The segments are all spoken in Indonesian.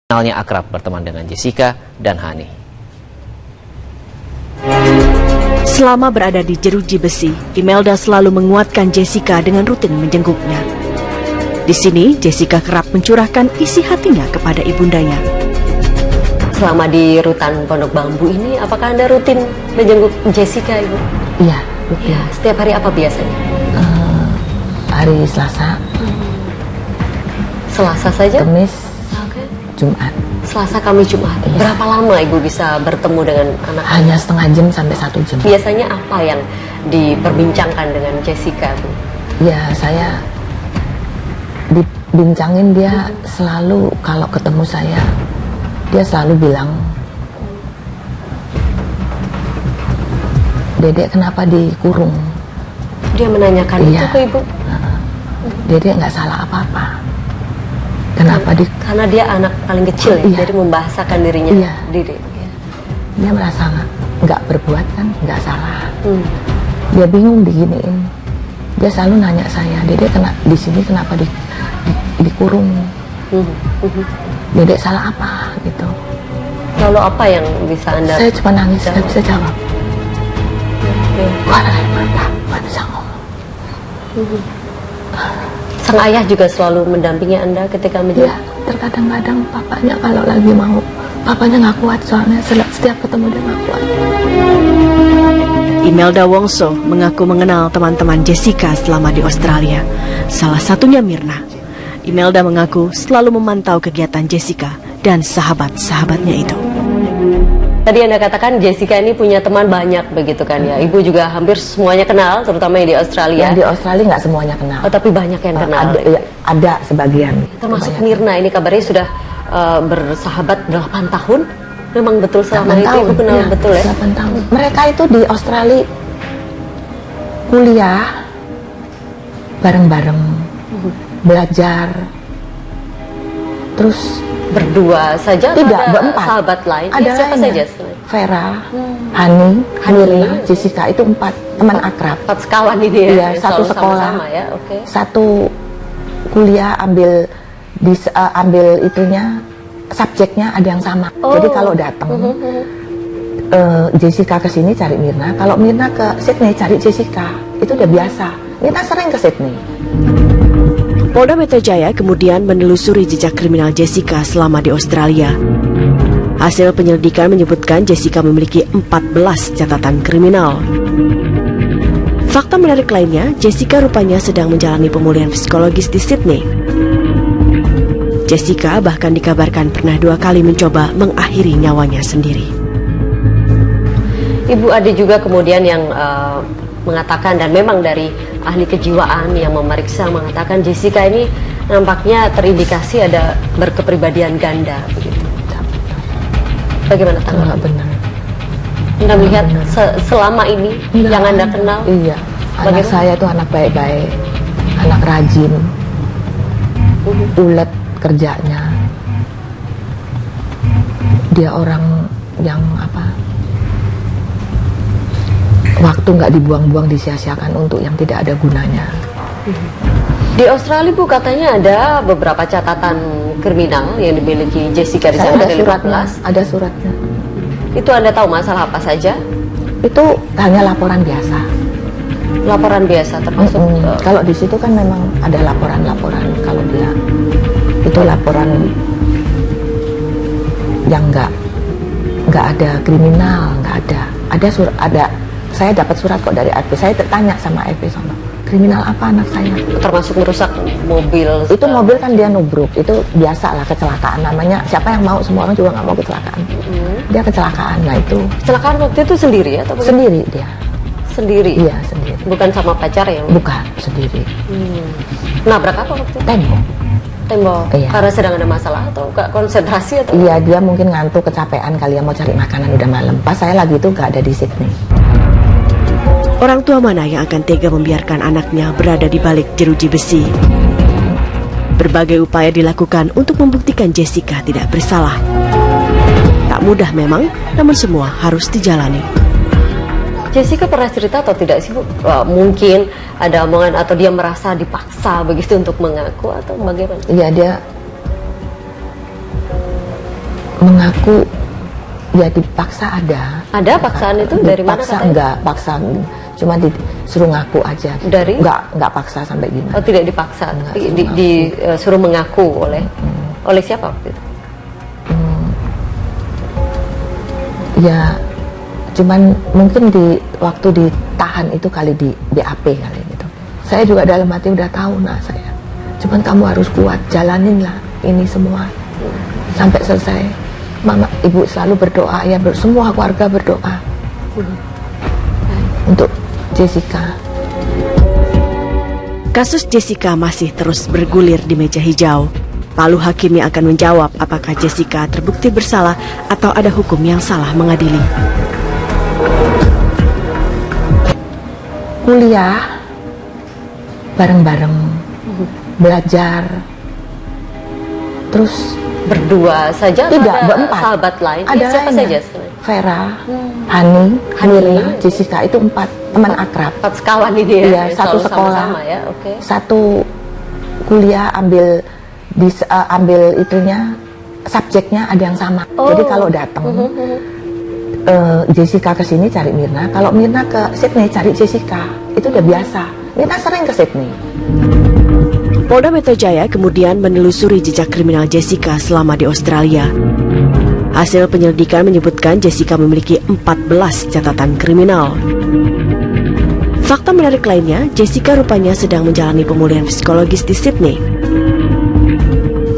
Kenalnya akrab berteman dengan Jessica dan Hani. Selama berada di jeruji besi, Imelda selalu menguatkan Jessica dengan rutin menjenguknya. Di sini, Jessica kerap mencurahkan isi hatinya kepada ibundanya. Selama di rutan Pondok Bambu ini, apakah Anda rutin menjenguk Jessica, Ibu? Iya, rutin. Ya, setiap hari apa biasanya? Hari Selasa, Selasa saja? Kamis, Oke. Jumat. Selasa, Kamis, Jumat. Iya. Berapa lama Ibu bisa bertemu dengan anak? Hanya setengah jam sampai 1 jam. Biasanya apa yang diperbincangkan dengan Jessica, Bu? Ya, saya dibincangin dia selalu kalau ketemu saya, dia selalu bilang, "Dedek kenapa dikurung?" Dia menanyakan Iya. itu ke Ibu? Dedek nggak salah apa-apa. Kenapa Karena dia anak paling kecil ya, Iya. jadi membahasakan dirinya Iya. sendiri. Ya. Dia merasa nggak berbuat kan, nggak salah. Hmm. Dia bingung diginiin. Dia selalu nanya saya, "Dedek di sini kenapa dikurung? Dedek salah apa?" gitu. Lalu apa yang bisa Anda? Saya cuma nangis, nggak bisa jawab. Oke. Keluar air mata, nggak bisa ngomong. Sang ayah juga selalu mendampingi Anda ketika menjadi. Ya, terkadang-kadang papanya kalau lagi mau, papanya nggak kuat soalnya setiap ketemu dia nggak kuat. Imelda Wongso mengaku mengenal teman-teman Jessica selama di Australia. Salah satunya Mirna. Imelda mengaku selalu memantau kegiatan Jessica dan sahabat-sahabatnya itu. Tadi Anda katakan Jessica ini punya teman banyak begitu kan ya. Ibu juga hampir semuanya kenal, terutama yang di Australia. Yang di Australia nggak semuanya kenal. Oh, tapi banyak yang kenal. Ada sebagian. Termasuk Banyak. Mirna, ini kabarnya sudah bersahabat 8 tahun. Memang betul selama 8 itu tahun, Ibu kenal ya, betul ya? 8 tahun. Mereka itu di Australia kuliah bareng-bareng, belajar, terus Berdua saja atau tidak ada berempat. sahabat lain? Ada Ya, siapa lainnya. saja? Vera, Hani, Mirna, Jessica, itu 4 teman akrab. 4 sekawan ini ya? Iya, yang satu selalu sekolah, sama-sama ya, oke. satu kuliah ambil itunya, subjeknya ada yang sama. Oh. Jadi kalau datang Jessica ke sini cari Mirna, kalau Mirna ke Sydney cari Jessica, itu udah biasa. Mirna sering ke Sydney. Polda Metro Jaya kemudian menelusuri jejak kriminal Jessica selama di Australia. Hasil penyelidikan menyebutkan Jessica memiliki 14 catatan kriminal. Fakta menarik lainnya, Jessica rupanya sedang menjalani pemulihan psikologis di Sydney. Jessica bahkan dikabarkan pernah 2 kali mencoba mengakhiri nyawanya sendiri. Ibu ada juga kemudian yang mengatakan, dan memang dari ahli kejiwaan yang memeriksa mengatakan Jessica ini nampaknya terindikasi ada berkepribadian ganda begitu. Bagaimana tanggapan? Benar. Anda melihat selama ini yang Anda kenal? Iya. Anak Bagaimana? saya tuh anak baik-baik, anak rajin, ulet kerjanya. Dia orang yang waktu nggak dibuang-buang, disia-siakan untuk yang tidak ada gunanya. Di Australia Bu katanya ada beberapa catatan kriminal yang dimiliki Jessica di Saya sana, ada ada suratnya, 15. ada suratnya. Itu Anda tahu masalah apa saja? Itu hanya laporan biasa. Laporan biasa termasuk Kalau di situ kan memang ada laporan-laporan. Kalau dia itu laporan yang nggak ada kriminal, nggak ada. Ada. Saya dapat surat kok dari RP. Saya tanya sama RP sono, kriminal apa anak saya? termasuk merusak mobil. Itu mobil kan dia nubruk, itu biasa lah kecelakaan namanya. Siapa yang mau? Semua orang juga nggak mau kecelakaan. Dia kecelakaan, nah itu Kecelakaan waktu itu sendiri atau bagaimana? sendiri dia. Sendiri? Iya sendiri. Bukan sama pacar ya? Bukan sendiri. Nabrak apa waktu itu? Tembok. Tembok? Iya. Karena sedang ada masalah atau nggak konsentrasi atau? Iya, dia mungkin ngantuk, kecapean kali ya, mau cari makanan udah malam. Pas saya lagi itu nggak ada di Sydney. Orang tua mana yang akan tega membiarkan anaknya berada di balik jeruji besi? Berbagai upaya dilakukan untuk membuktikan Jessica tidak bersalah. Tak mudah memang, namun semua harus dijalani. Jessica pernah cerita atau tidak sih Bu? Mungkin ada omongan atau dia merasa dipaksa begitu untuk mengaku atau bagaimana? Iya, dia mengaku ya dipaksa ada. Ada paksaan itu dari mana Paksa katanya? enggak, paksa cuma disuruh ngaku aja. Dari? Enggak paksa sampai gimana. Oh, tidak dipaksa, Enggak, disuruh mengaku oleh siapa waktu itu? Ya cuman mungkin waktu ditahan itu kali di BAP kali gitu. Saya juga dalam hati udah tahu saya. Cuman kamu harus kuat, jalanin lah ini semua sampai selesai. Mama, ibu selalu berdoa ya, semua keluarga berdoa untuk Jessica. Kasus Jessica masih terus bergulir di meja hijau. Lalu hakim yang akan menjawab apakah Jessica terbukti bersalah atau ada hukum yang salah mengadili. Kuliah bareng-bareng, belajar, terus Berdua saja atau tidak, ada berempat. sahabat lain? Ada Siapa lainnya. saja? Vera, Hani, Mirna, Jessica, itu 4 teman akrab. 4 sekawan ini ya? Iya, yang satu selalu sekolah. sama-sama ya, oke. Satu kuliah ambil itunya, subjeknya ada yang sama. Oh. Jadi kalau datang Jessica ke sini cari Mirna, kalau Mirna ke Sydney cari Jessica. Itu udah biasa. Mirna sering ke Sydney. Polda Metro Jaya kemudian menelusuri jejak kriminal Jessica selama di Australia. Hasil penyelidikan menyebutkan Jessica memiliki 14 catatan kriminal. Fakta menarik lainnya, Jessica rupanya sedang menjalani pemulihan psikologis di Sydney.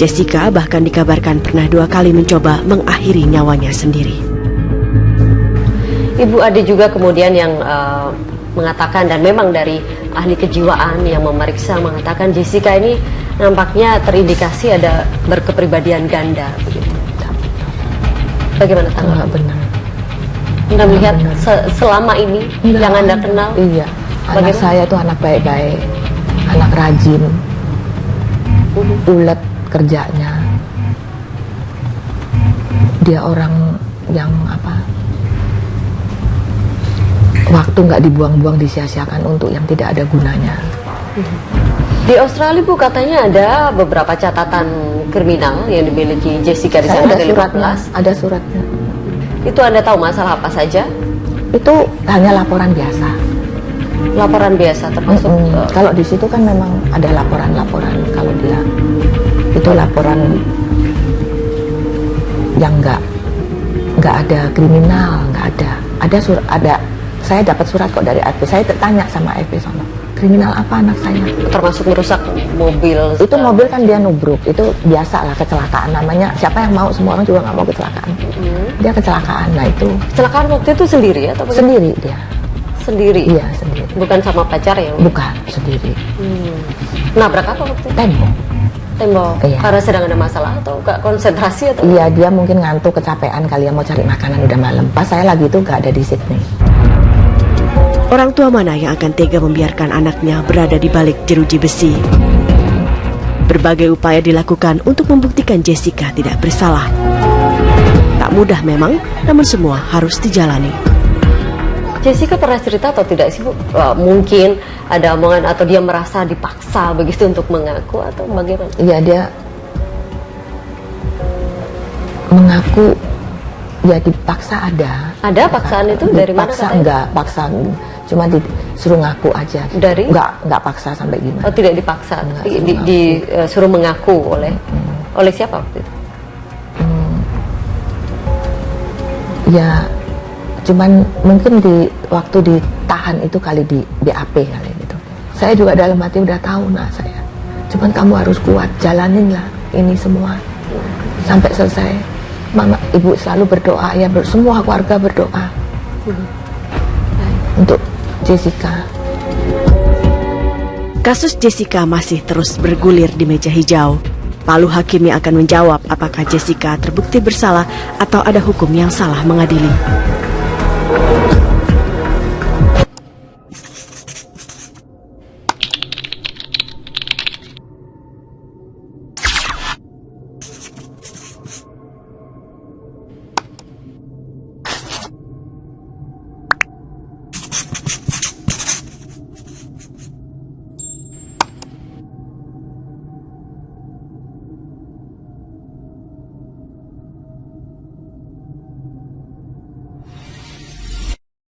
Jessica bahkan dikabarkan pernah 2 kali mencoba mengakhiri nyawanya sendiri. Ibu ada juga kemudian yang mengatakan, dan memang dari ahli kejiwaan yang memeriksa mengatakan Jessica ini nampaknya terindikasi ada berkepribadian ganda begitu. Bagaimana tanggapan? Enggak benar. Anda melihat benar. selama ini Enggak, yang Anda kenal? Iya. Anak Bagaimana? saya tuh anak baik-baik, anak rajin, ulet kerjanya. Dia orang yang waktu nggak dibuang-buang, disia-siakan untuk yang tidak ada gunanya. Di Australia Bu katanya ada beberapa catatan kriminal yang dimiliki Jessica di Saya sana, ada ada suratnya, 15. ada suratnya. Itu Anda tahu masalah apa saja? Itu hanya laporan biasa. Laporan biasa termasuk Kalau di situ kan memang ada laporan-laporan. Kalau dia itu laporan yang nggak ada kriminal, nggak ada. Ada saya dapat surat kok dari FP. Saya tanya sama FP sono, kriminal apa anak saya? termasuk merusak mobil. Itu mobil kan dia nubruk, itu biasa lah kecelakaan namanya. Siapa yang mau, semua orang juga nggak mau kecelakaan. Dia kecelakaan, nah itu Kecelakaan waktu itu sendiri atau bagaimana? sendiri dia. Sendiri. Iya sendiri. Bukan sama pacar ya? Bukan sendiri. Nabrak apa waktu itu? Tembok. Tembok. Iya. Karena sedang ada masalah atau nggak konsentrasi atau? Iya, dia mungkin ngantuk, kecapean kali ya, mau cari makanan udah malam. Pas saya lagi itu nggak ada di Sydney. Orang tua mana yang akan tega membiarkan anaknya berada di balik jeruji besi? Berbagai upaya dilakukan untuk membuktikan Jessica tidak bersalah. Tak mudah memang, namun semua harus dijalani. Jessica pernah cerita atau tidak sih Bu? Mungkin ada omongan atau dia merasa dipaksa begitu untuk mengaku atau bagaimana? Iya, dia mengaku ya dipaksa ada. Ada paksaan itu dari mana Paksa katanya? enggak, paksa cuma disuruh ngaku aja. Dari? Enggak paksa sampai gimana. Oh, tidak dipaksa, Enggak, disuruh mengaku oleh siapa waktu itu? Ya cuman mungkin waktu ditahan itu kali di BAP kali gitu. Saya juga dalam hati udah tahu saya. Cuman kamu harus kuat, jalanin lah ini semua sampai selesai. Mama, ibu selalu berdoa ya, semua keluarga berdoa untuk Jessica. Kasus Jessica masih terus bergulir di meja hijau. Lalu hakim yang akan menjawab apakah Jessica terbukti bersalah atau ada hukum yang salah mengadili.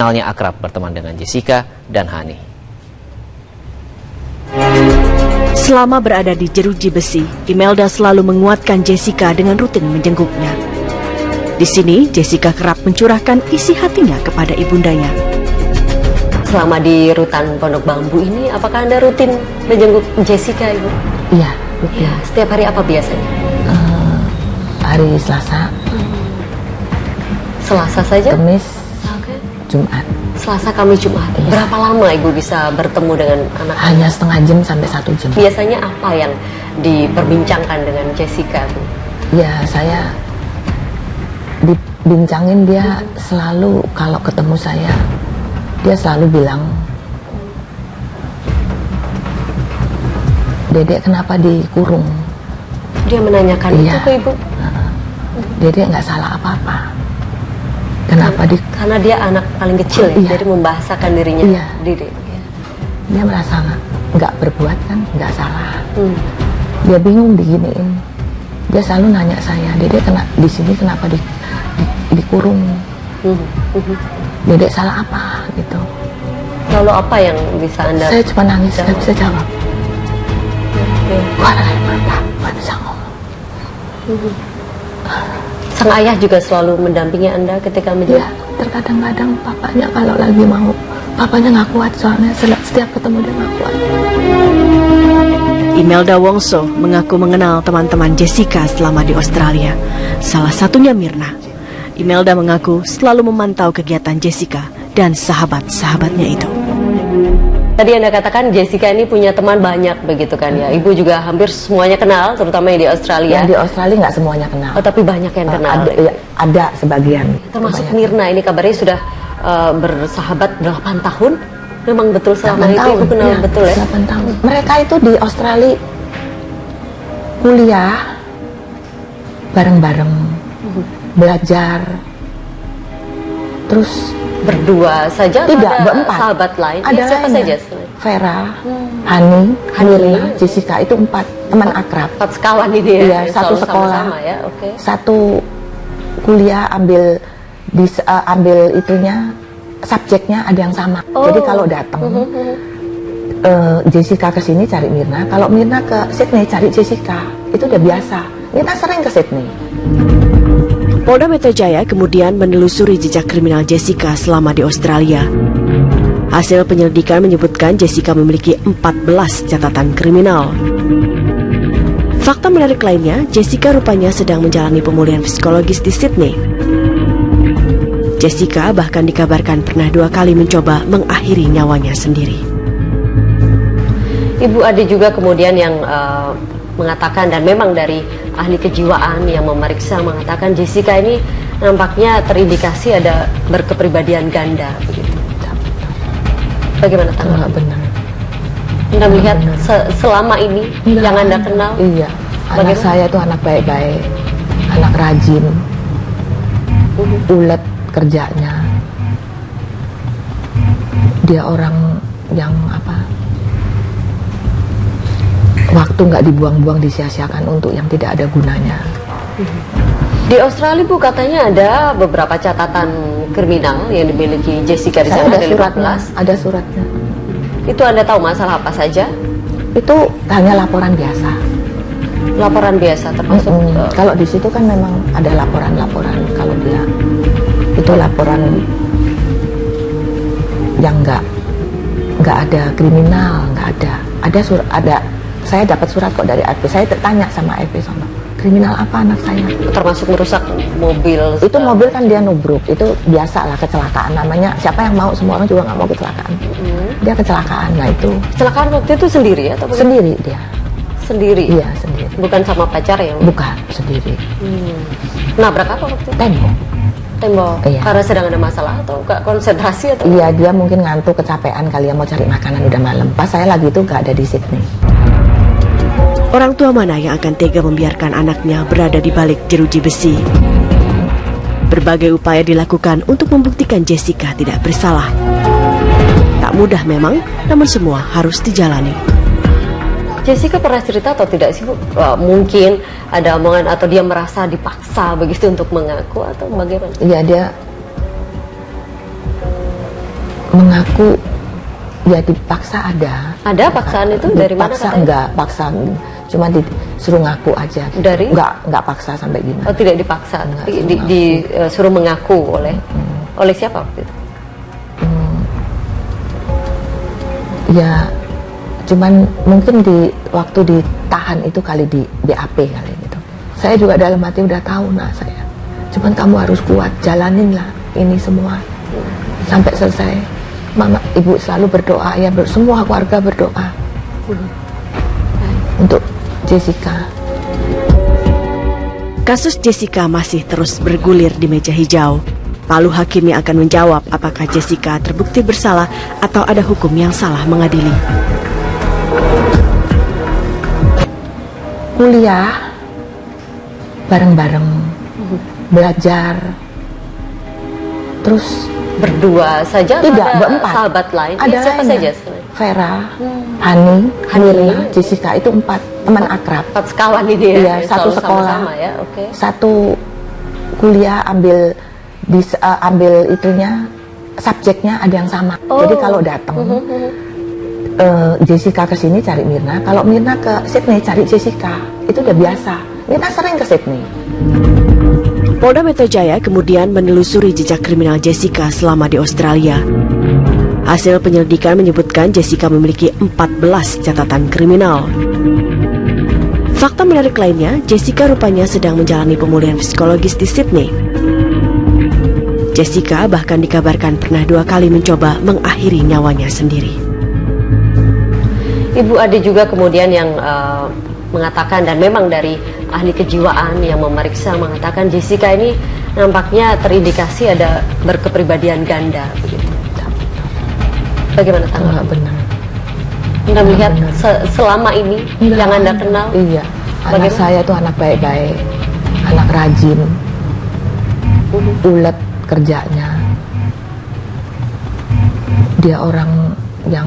Kenalnya akrab berteman dengan Jessica dan Hani. Selama berada di jeruji besi, Imelda selalu menguatkan Jessica dengan rutin menjenguknya. Di sini, Jessica kerap mencurahkan isi hatinya kepada ibundanya. Selama di rutan Pondok Bambu ini, apakah Anda rutin menjenguk Jessica, Ibu? Iya, rutin. Ya, setiap hari apa biasanya? Hari Selasa, Selasa saja? Kamis, Oke. Jumat. Selasa, Kamis, Jumat. Iya. Berapa lama Ibu bisa bertemu dengan anak? Hanya setengah jam sampai 1 jam. Biasanya apa yang diperbincangkan dengan Jessica, Bu? Ya, saya dibincangin, dia selalu kalau ketemu saya, dia selalu bilang, "Dedek kenapa dikurung?" Dia menanyakan itu Iya. ke Ibu? Dedek nggak salah apa-apa. Kenapa Karena dia anak paling kecil ya, Iya. jadi membahasakan dirinya Iya. diri. Ya. dia merasa nggak berbuat kan, nggak salah. Hmm. Dia bingung diginiin. Dia selalu nanya saya, "Dedek di sini kenapa dikurung? Dedek salah apa?" gitu. Lalu apa yang bisa Anda? Saya cuma nangis, nggak bisa jawab. Oke. Wah, nggak bisa ngomong. Sang ayah juga selalu mendampingi Anda ketika menjadi. Ya, terkadang-kadang papanya kalau lagi mau, papanya nggak kuat soalnya setiap ketemu dia nggak kuat. Imelda Wongso mengaku mengenal teman-teman Jessica selama di Australia. Salah satunya Mirna. Imelda mengaku selalu memantau kegiatan Jessica dan sahabat-sahabatnya itu. Tadi Anda katakan Jessica ini punya teman banyak begitu kan ya. Ibu juga hampir semuanya kenal, terutama yang di Australia. Yang di Australia nggak semuanya kenal. Oh, tapi banyak yang kenal. Ada sebagian. Termasuk Banyak. Mirna, ini kabarnya sudah bersahabat 8 tahun. Memang betul selama 8 itu tahun, Ibu kenal ya, betul ya? 8 tahun. Mereka itu di Australia kuliah bareng-bareng, belajar, terus Berdua saja atau tidak ada berempat. sahabat lain? Ada Siapa lainnya. saja? Vera, Hani, Mirna, Jessica, itu 4 teman akrab. 4 sekawan ini ya? Iya, yang satu selalu sekolah, sama-sama ya, oke. satu kuliah ambil itunya, subjeknya ada yang sama. Oh. Jadi kalau datang Jessica ke sini cari Mirna, kalau Mirna ke Sydney cari Jessica, itu udah biasa. Mirna sering ke Sydney. Polda Metro Jaya kemudian menelusuri jejak kriminal Jessica selama di Australia. Hasil penyelidikan menyebutkan Jessica memiliki 14 catatan kriminal. Fakta menarik lainnya, Jessica rupanya sedang menjalani pemulihan psikologis di Sydney. Jessica bahkan dikabarkan pernah 2 kali mencoba mengakhiri nyawanya sendiri. Ibu ada juga kemudian yang mengatakan, dan memang dari ahli kejiwaan yang memeriksa mengatakan Jessica ini nampaknya terindikasi ada berkepribadian ganda begitu. Bagaimana Itu tanggapan? nggak benar. Anda melihat benar. selama ini Nggak yang Anda ada. kenal? Iya. Anak Bagaimana? saya tuh anak baik-baik, anak rajin, ulet kerjanya. Dia orang yang waktu nggak dibuang-buang, disia-siakan untuk yang tidak ada gunanya. Di Australia Bu katanya ada beberapa catatan kriminal yang dimiliki Jessica di Saya sana, ada ada suratnya, 15. ada suratnya. Itu Anda tahu masalah apa saja? Itu hanya laporan biasa. Laporan biasa termasuk Kalau di situ kan memang ada laporan-laporan. Kalau dia itu laporan yang nggak ada kriminal, nggak ada. Ada. Saya dapat surat kok dari RP. Saya tanya sama RP sama kriminal apa anak saya. termasuk merusak mobil. Itu mobil kan dia nubruk, itu biasa lah kecelakaan namanya. Siapa yang mau, semua orang juga nggak mau kecelakaan. Dia kecelakaan, nah itu Kecelakaan waktu itu sendiri atau bagaimana? sendiri dia. Sendiri. Iya sendiri. Bukan sama pacar ya? Bukan sendiri. Nabrak apa waktu itu? Tembok. Tembok. Iya. Karena sedang ada masalah atau nggak konsentrasi atau? Iya, dia mungkin ngantuk, kecapean kali ya, mau cari makanan udah malam. Pas saya lagi itu nggak ada di Sydney. Orang tua mana yang akan tega membiarkan anaknya berada di balik jeruji besi? Berbagai upaya dilakukan untuk membuktikan Jessica tidak bersalah. Tak mudah memang, namun semua harus dijalani. Jessica pernah cerita atau tidak sih Bu? Mungkin ada omongan atau dia merasa dipaksa begitu untuk mengaku atau bagaimana? Iya, dia mengaku ya dipaksa ada. Ada paksaan itu dari mana Paksa katanya? enggak, paksa cuma disuruh ngaku aja. Dari? Enggak paksa sampai gimana. Oh, tidak dipaksa, Enggak, disuruh mengaku oleh siapa waktu itu? Ya cuman mungkin waktu ditahan itu kali di BAP kali gitu. Saya juga dalam hati udah tahu saya. Cuman kamu harus kuat, jalanin lah ini semua sampai selesai. Mama, ibu selalu berdoa ya, semua keluarga berdoa untuk Jessica. Kasus Jessica masih terus bergulir di meja hijau. Lalu hakim yang akan menjawab apakah Jessica terbukti bersalah atau ada hukum yang salah mengadili. Kuliah bareng-bareng, belajar, terus Berdua saja atau tidak, ada berempat. sahabat lain? Ada Siapa banyak. saja? Vera, Hani, Mirna, Jessica, itu 4 teman akrab. 4 sekawan ini ya? Iya, satu Selalu sekolah, sama-sama ya, oke. satu kuliah, ambil itunya, subjeknya ada yang sama. Oh. Jadi kalau datang Jessica ke sini cari Mirna, kalau Mirna ke Sydney cari Jessica, itu udah biasa. Mirna sering ke Sydney. Polda Metro Jaya kemudian menelusuri jejak kriminal Jessica selama di Australia. Hasil penyelidikan menyebutkan Jessica memiliki 14 catatan kriminal. Fakta menarik lainnya, Jessica rupanya sedang menjalani pemulihan psikologis di Sydney. Jessica bahkan dikabarkan pernah 2 kali mencoba mengakhiri nyawanya sendiri. Ibu ada juga kemudian yang mengatakan, dan memang dari ahli kejiwaan yang memeriksa mengatakan Jessica ini nampaknya terindikasi ada berkepribadian ganda begitu. Bagaimana tanggapan? Enggak benar. Anda melihat benar. selama ini Enggak. yang Anda kenal? Iya. Anak Bagaimana? saya tuh anak baik-baik, anak rajin, ulet kerjanya. Dia orang yang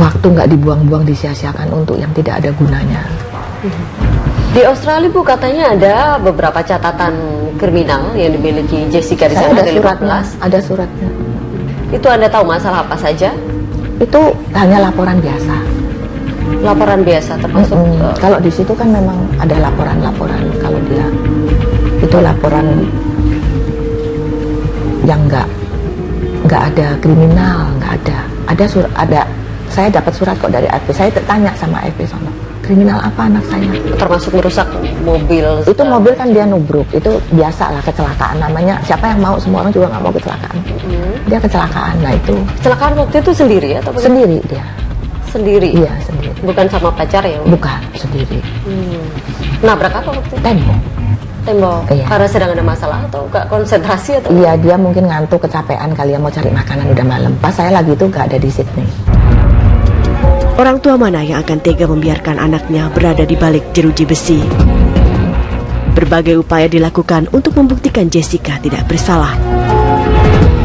waktu nggak dibuang-buang, disia-siakan untuk yang tidak ada gunanya. Di Australia Bu katanya ada beberapa catatan kriminal yang dimiliki Jessica di Saya sana, ada ada suratnya, 15. ada suratnya. Itu Anda tahu masalah apa saja? Itu hanya laporan biasa. Laporan biasa termasuk Kalau di situ kan memang ada laporan-laporan. Kalau dia itu laporan yang nggak ada kriminal, nggak ada. Ada saya dapat surat kok dari FP. Saya tanya sama FP sama kriminal apa anak saya. termasuk merusak mobil. Itu mobil kan dia nubruk, itu biasa lah kecelakaan namanya. Siapa yang mau, semua orang juga nggak mau kecelakaan. Dia kecelakaan, nah itu Kecelakaan waktu itu sendiri atau bagaimana? sendiri dia. Sendiri. Iya sendiri. Bukan sama pacar ya? Bukan sendiri. Nabrak apa waktu itu? Tembok. Iya. Karena sedang ada masalah atau nggak konsentrasi atau? Iya, dia mungkin ngantuk, kecapean kali ya, mau cari makanan udah malam. Pas saya lagi itu nggak ada di Sydney. Orang tua mana yang akan tega membiarkan anaknya berada di balik jeruji besi? Berbagai upaya dilakukan untuk membuktikan Jessica tidak bersalah.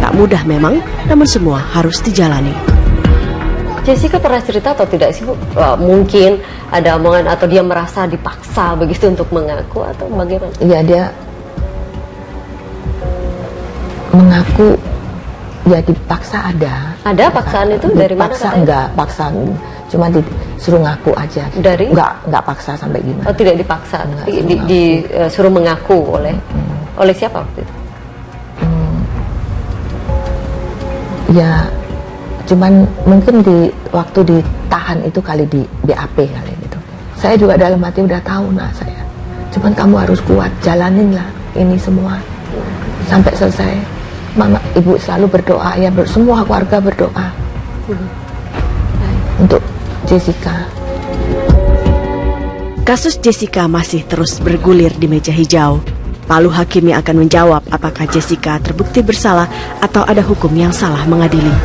Tak mudah memang, namun semua harus dijalani. Jessica pernah cerita atau tidak sih Bu? Mungkin ada omongan atau dia merasa dipaksa begitu untuk mengaku atau bagaimana? Iya, dia mengaku ya dipaksa ada. Ada paksaan itu dari mana Paksa katanya? enggak, paksa cuma disuruh ngaku aja. Dari? Enggak paksa sampai gimana. Oh, tidak dipaksa, Enggak, disuruh mengaku oleh siapa waktu itu? Ya cuman mungkin waktu ditahan itu kali di BAP kali gitu. Saya juga dalam hati udah tahu saya. Cuman kamu harus kuat, jalanin lah ini semua sampai selesai. Mama, ibu selalu berdoa ya, semua keluarga berdoa untuk Jessica. Kasus Jessica masih terus bergulir di meja hijau. Lalu hakim yang akan menjawab apakah Jessica terbukti bersalah atau ada hukum yang salah mengadili.